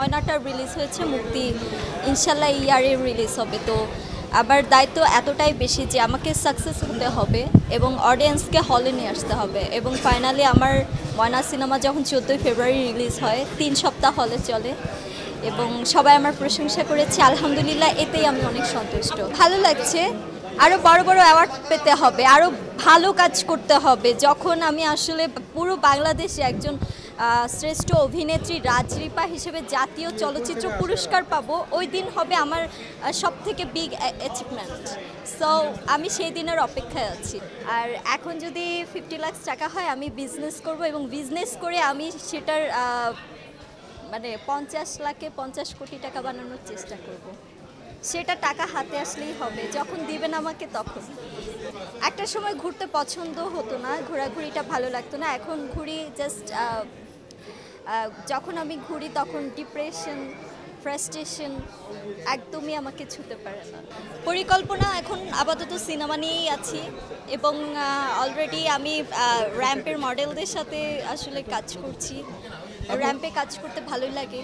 ময়নাটা release হয়েছে, মুক্তি ইনশাল্লাহ ইয়ারে রিলিজ হবে। তো আবার দায়িত্ব এতটাই বেশি যে আমাকে সাকসেস হতে হবে এবং অডিয়েন্সকে হলে নিয়ে আসতে হবে। এবং ফাইনালি আমার ময়না সিনেমা যখন 14 ফেব্রুয়ারি রিলিজ হয় 3 সপ্তাহ হলে চলে এবং সবাই আমার প্রশংসা করেছে, আলহামদুলিল্লাহ, এতেই আমি অনেক সন্তুষ্ট। ভালো লাগছে, আরও বড় বড় অ্যাওয়ার্ড পেতে হবে, আরও ভালো কাজ করতে হবে। যখন আমি আসলে পুরো বাংলাদেশে একজন শ্রেষ্ঠ অভিনেত্রী রাজরিপা হিসেবে জাতীয় চলচ্চিত্র পুরস্কার পাবো, ওই দিন হবে আমার সবথেকে বিগ অ্যাচিভমেন্ট। সো আমি সেই দিনের অপেক্ষায় আছি। আর এখন যদি 50 লাখ টাকা হয় আমি বিজনেস করব এবং বিজনেস করে আমি সেটার মানে 50 লাখে 50 কোটি টাকা বানানোর চেষ্টা করব। সেটা টাকা হাতে আসলেই হবে, যখন দিবেন আমাকে তখন। একটা সময় ঘুরতে পছন্দ হতো না, ঘোরাঘুরিটা ভালো লাগতো না, এখন ঘুরি জাস্ট যখন আমি ঘুরি তখন ডিপ্রেশন, ফ্রাস্ট্রেশন একদমই আমাকে ছুতে পারে না। পরিকল্পনা এখন আপাতত সিনেমা নিয়েই আছি এবং অলরেডি আমি র্যাম্পের মডেলদের সাথে আসলে কাজ করছি। র্যাম্পে কাজ করতে ভালোই লাগে।